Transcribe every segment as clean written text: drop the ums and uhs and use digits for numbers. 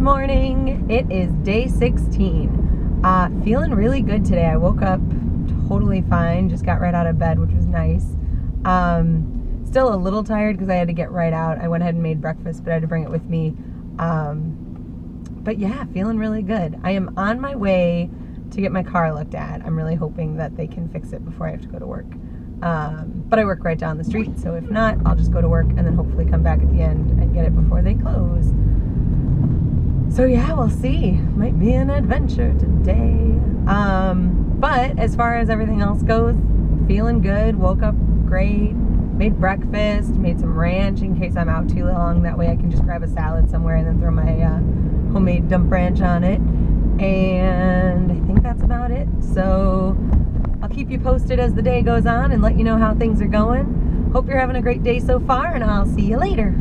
morning. It is day 16. Feeling really good today. I woke up totally fine. Just got right out of bed, which was nice. Still a little tired because I had to get right out. I went ahead and made breakfast, but I had to bring it with me. But yeah, feeling really good. I am on my way to get my car looked at. I'm really hoping that they can fix it before I have to go to work. But I work right down the street, so if not, I'll just go to work and then hopefully come back at the end and get it before they close. So yeah, we'll see. Might be an adventure today. But as far as everything else goes, feeling good. Woke up great. Made breakfast. Made some ranch in case I'm out too long. That way I can just grab a salad somewhere and then throw my homemade dump ranch on it. And I think that's about it. So I'll keep you posted as the day goes on and let you know how things are going. Hope you're having a great day so far, and I'll see you later.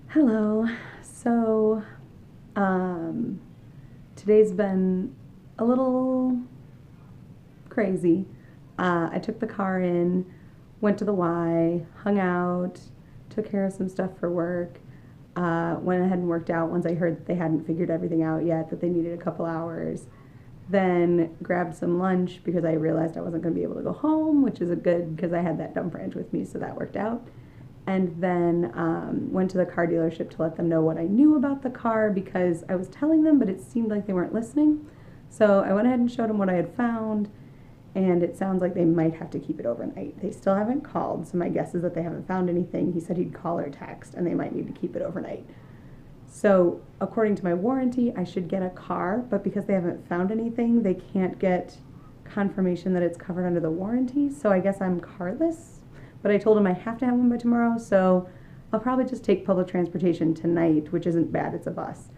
Hello. So, today's been a little crazy. I took the car in, went to the Y, hung out, took care of some stuff for work. Went ahead and worked out once I heard that they hadn't figured everything out yet, that they needed a couple hours. Then grabbed some lunch because I realized I wasn't going to be able to go home, which is a good, because I had that dump ranch with me, so that worked out. And then went to the car dealership to let them know what I knew about the car, because I was telling them, but it seemed like they weren't listening. So I went ahead and showed them what I had found, and it sounds like they might have to keep it overnight. They still haven't called, so my guess is that they haven't found anything. He said he'd call or text, and they might need to keep it overnight. So according to my warranty, I should get a car, but because they haven't found anything, they can't get confirmation that it's covered under the warranty, so I guess I'm carless. But I told him I have to have one by tomorrow, so I'll probably just take public transportation tonight, which isn't bad, it's a bus,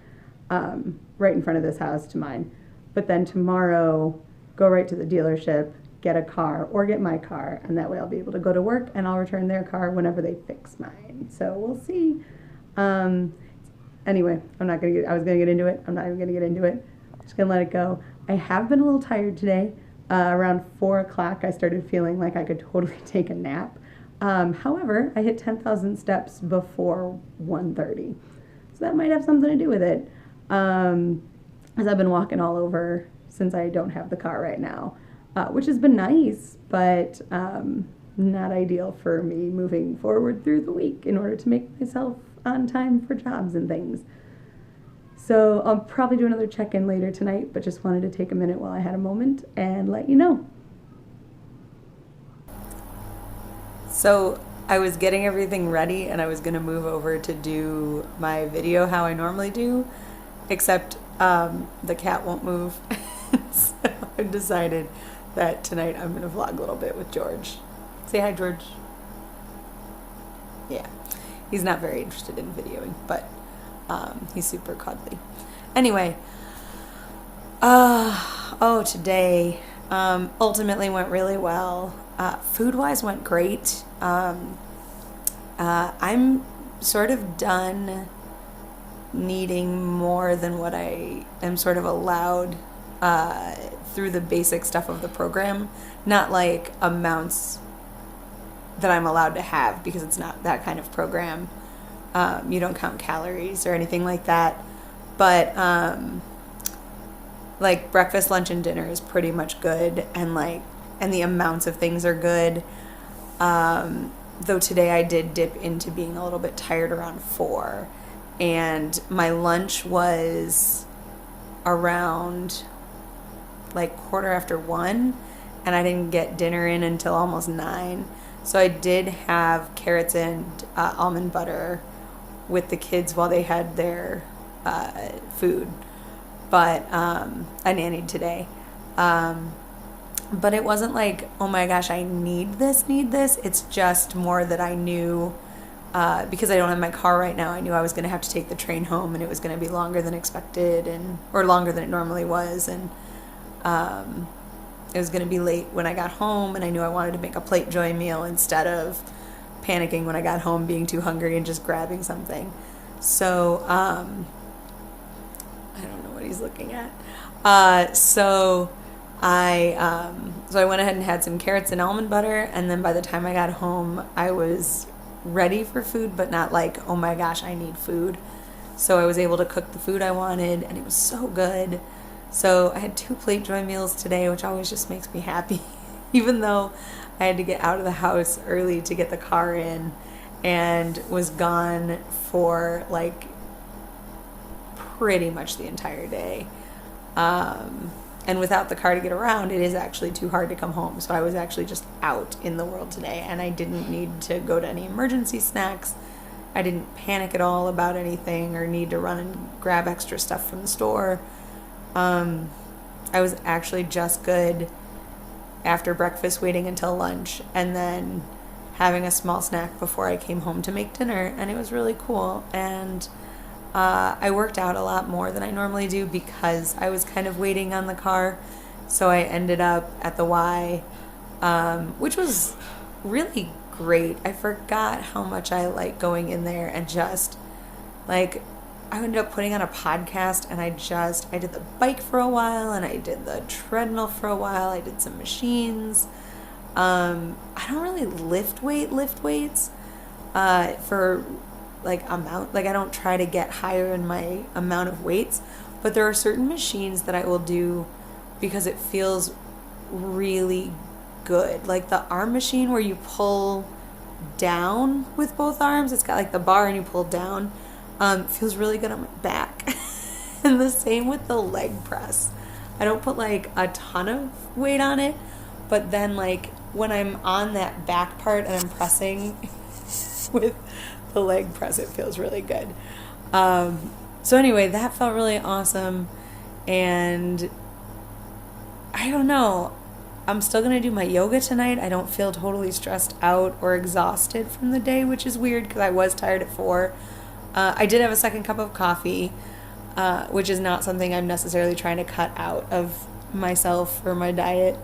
right in front of this house to mine. But then tomorrow, go right to the dealership, get a car, or get my car, and that way I'll be able to go to work, and I'll return their car whenever they fix mine. So we'll see. Anyway, I was gonna get into it. I'm not even gonna get into it. I'm just gonna let it go. I have been a little tired today. Around 4 o'clock, I started feeling like I could totally take a nap. However, I hit 10,000 steps before 1:30. So that might have something to do with it. As I've been walking all over since I don't have the car right now, which has been nice, but not ideal for me moving forward through the week in order to make myself on time for jobs and things. So I'll probably do another check-in later tonight, but just wanted to take a minute while I had a moment and let you know. So I was getting everything ready and I was going to move over to do my video how I normally do, except the cat won't move. So I decided that tonight I'm going to vlog a little bit with George. Say hi, George. Yeah, he's not very interested in videoing, but he's super cuddly. Anyway, today ultimately went really well. Food-wise went great. I'm sort of done needing more than what I am sort of allowed through the basic stuff of the program. Not like amounts that I'm allowed to have, because it's not that kind of program. You don't count calories or anything like that. But like breakfast, lunch, and dinner is pretty much good, and the amounts of things are good. Though today I did dip into being a little bit tired around 4, and my lunch was around like 1:15, and I didn't get dinner in until almost 9. So I did have carrots and almond butter with the kids while they had their food, but I nannied today. But it wasn't like, oh my gosh, I need this. It's just more that I knew, because I don't have my car right now, I knew I was going to have to take the train home, and it was going to be longer than expected, or longer than it normally was, and it was going to be late when I got home, and I knew I wanted to make a platejoy meal instead of panicking when I got home, being too hungry and just grabbing something. So I don't know what he's looking at. So So I went ahead and had some carrots and almond butter, and then by the time I got home, I was ready for food, but not like, oh my gosh, I need food. So I was able to cook the food I wanted, and it was so good. So I had 2 platejoy meals today, which always just makes me happy, even though I had to get out of the house early to get the car in and was gone for like pretty much the entire day. And without the car to get around, it is actually too hard to come home. So I was actually just out in the world today, and I didn't need to go to any emergency snacks. I didn't panic at all about anything or need to run and grab extra stuff from the store. I was actually just good after breakfast, waiting until lunch, and then having a small snack before I came home to make dinner, and it was really cool. And I worked out a lot more than I normally do because I was kind of waiting on the car. So I ended up at the Y, which was really great. I forgot how much I like going in there and just like, I ended up putting on a podcast, and I did the bike for a while, and I did the treadmill for a while. I did some machines. I don't really lift weights for like amount, like I don't try to get higher in my amount of weights, but there are certain machines that I will do because it feels really good. Like the arm machine where you pull down with both arms, it's got like the bar and you pull down, feels really good on my back. And the same with the leg press. I don't put like a ton of weight on it, but then like when I'm on that back part and I'm pressing with the leg press, it feels really good. So anyway, that felt really awesome. And I don't know, I'm still going to do my yoga tonight. I don't feel totally stressed out or exhausted from the day, which is weird because I was tired at 4. I did have a second cup of coffee, which is not something I'm necessarily trying to cut out of myself or my diet.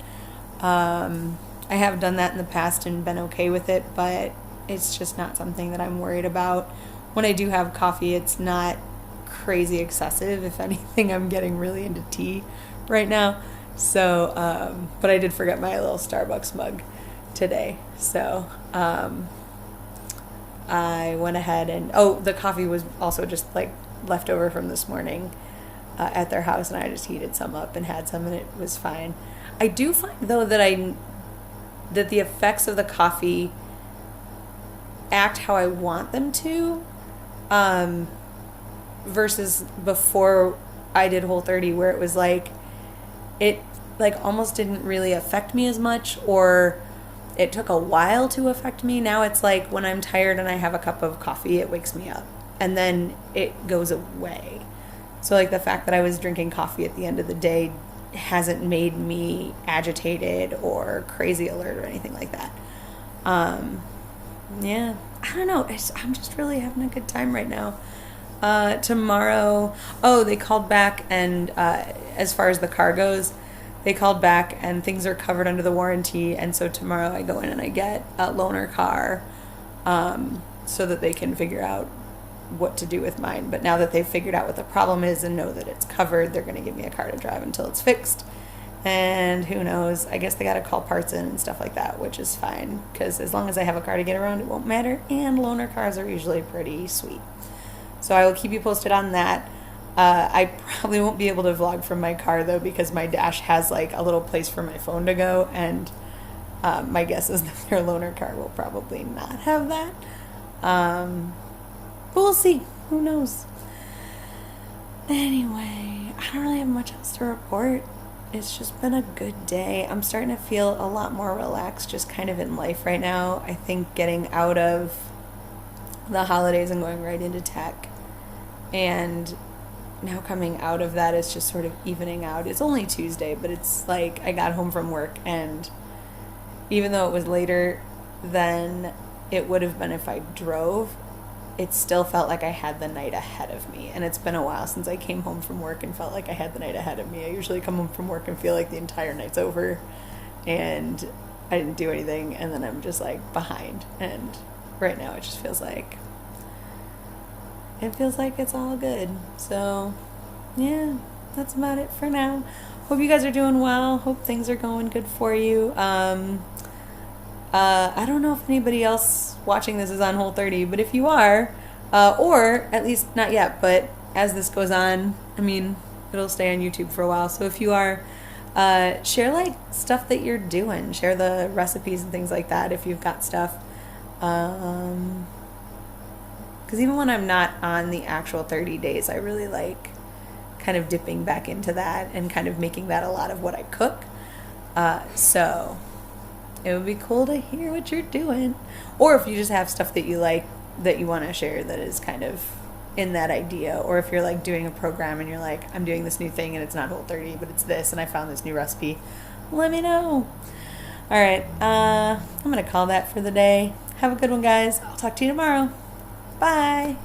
I have done that in the past and been okay with it, but it's just not something that I'm worried about. When I do have coffee, it's not crazy excessive. If anything, I'm getting really into tea right now. So, but I did forget my little Starbucks mug today. So, I went ahead and, the coffee was also just like leftover from this morning at their house, and I just heated some up and had some, and it was fine. I do find though that the effects of the coffee act how I want them to, versus before I did Whole30, where it was like, it like almost didn't really affect me as much, or it took a while to affect me. Now it's like when I'm tired and I have a cup of coffee, it wakes me up and then it goes away. So like the fact that I was drinking coffee at the end of the day hasn't made me agitated or crazy alert or anything like that. Yeah, I don't know. I'm just really having a good time right now. Tomorrow, they called back, and as far as the car goes, they called back and things are covered under the warranty. And so tomorrow I go in and I get a loaner car, so that they can figure out what to do with mine. But now that they've figured out what the problem is and know that it's covered, they're going to give me a car to drive until it's fixed. And who knows, I guess they got to call parts in and stuff like that, which is fine, because as long as I have a car to get around, it won't matter. And loaner cars are usually pretty sweet. So I will keep you posted on that. I probably won't be able to vlog from my car, though, because my dash has like a little place for my phone to go, and my guess is that their loaner car will probably not have that. But we'll see. Who knows? Anyway, I don't really have much else to report. It's just been a good day. I'm starting to feel a lot more relaxed just kind of in life right now. I think getting out of the holidays and going right into tech, and now coming out of that is just sort of evening out. It's only Tuesday, but it's like I got home from work, and even though it was later than it would have been if I drove, it still felt like I had the night ahead of me. And it's been a while since I came home from work and felt like I had the night ahead of me. I usually come home from work and feel like the entire night's over and I didn't do anything, and then I'm just like behind. And right now it just feels like it's all good. So yeah, that's about it for now. hope you guys are doing well. Hope things are going good for you. I don't know if anybody else watching this is on Whole30, but if you are, or at least not yet, but as this goes on, I mean, it'll stay on YouTube for a while. So if you are, share like stuff that you're doing. Share the recipes and things like that if you've got stuff. Because even when I'm not on the actual 30 days, I really like kind of dipping back into that and kind of making that a lot of what I cook. So it would be cool to hear what you're doing. Or if you just have stuff that you like that you want to share that is kind of in that idea. Or if you're like doing a program and you're like, I'm doing this new thing and it's not Whole30, but it's this and I found this new recipe, let me know. All right, I'm going to call that for the day. Have a good one, guys. I'll talk to you tomorrow. Bye.